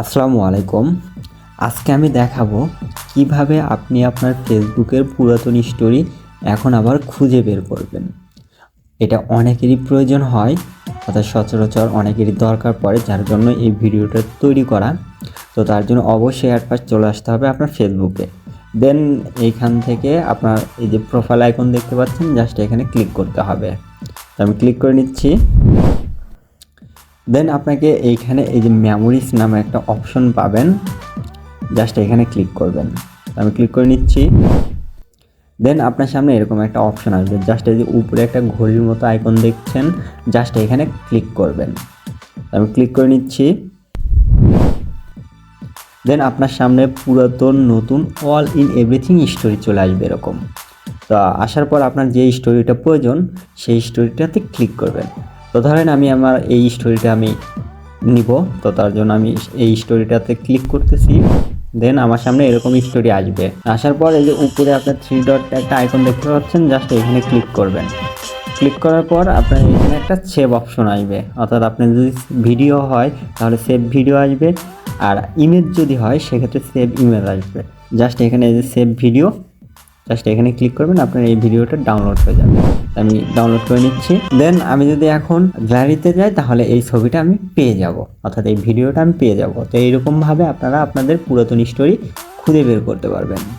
আসসালামু আলাইকুম। আজকে আমি দেখাবো কিভাবে আপনি আপনার ফেসবুকের পুরাতন স্টোরি এখন আবার খুঁজে বের করবেন। এটা অনেকেরই প্রয়োজন হয়, অর্থাৎ সচরাচর অনেকেরই দরকার পড়ে, যার জন্য এই ভিডিওটা তৈরি করা। তো তার জন্য অবশ্যই অ্যাট ফার্স্ট চলে আসতে হবে আপনার ফেসবুকে। দেন এইখান থেকে আপনার এই যে প্রোফাইল আইকন দেখতে পাচ্ছেন, জাস্ট এখানে ক্লিক করতে হবে। তো আমি ক্লিক করে নিচ্ছি। দেন আপনাকে এইখানে এই যে মেমোরিজ নামে একটা অপশন পাবেন, জাস্ট এখানে ক্লিক করবেন। আমি ক্লিক করে নিচ্ছি। দেন আপনার সামনে এরকম একটা অপশন আসবে, জাস্ট এই যে উপরে একটা ঘড়ির মতো আইকন দেখছেন, জাস্ট এখানে ক্লিক করবেন। আমি ক্লিক করে নিচ্ছি। দেন আপনার সামনে পুরাতন নতুন অল ইন এভরিথিং স্টোরি চলে আসবে এরকম। তো আসার পর আপনার যে স্টোরিটা প্রয়োজন সেই স্টোরিটাতে ক্লিক করবেন। তো ধরেন আমি আমার এই স্টোরিটা আমি নিব, তো তার জন্য আমি এই স্টোরিটাতে ক্লিক করতেছি। দেন আমার সামনে এরকম স্টোরি আসবে। আসার পর এই যে উপরে আপনার 3 ডট একটা আইকন দেখতে পাচ্ছেন, জাস্ট এখানে ক্লিক করবেন। ক্লিক করার পর আপনার এখানে একটা সেভ অপশন আসবে, অর্থাৎ আপনার যদি ভিডিও হয় তাহলে সেভ ভিডিও আসবে, আর ইমেজ যদি হয় সেক্ষেত্রে সেভ ইমেজ আসবে। জাস্ট এখানে এই যে সেভ ভিডিও, জাস্ট এখানে ক্লিক করবেন, আপনার এই ভিডিওটা ডাউনলোড হয়ে যাবে। আমি ডাউনলোড করে নিচ্ছি। দেন আমি যদি এখন গ্যালারিতে যাই তাহলে এই ছবিটা আমি পেয়ে যাব, অর্থাৎ এই ভিডিওটা আমি পেয়ে যাব। তো এইরকমভাবে আপনারা আপনাদের পুরাতন স্টোরি খুঁজে বের করতে পারবেন।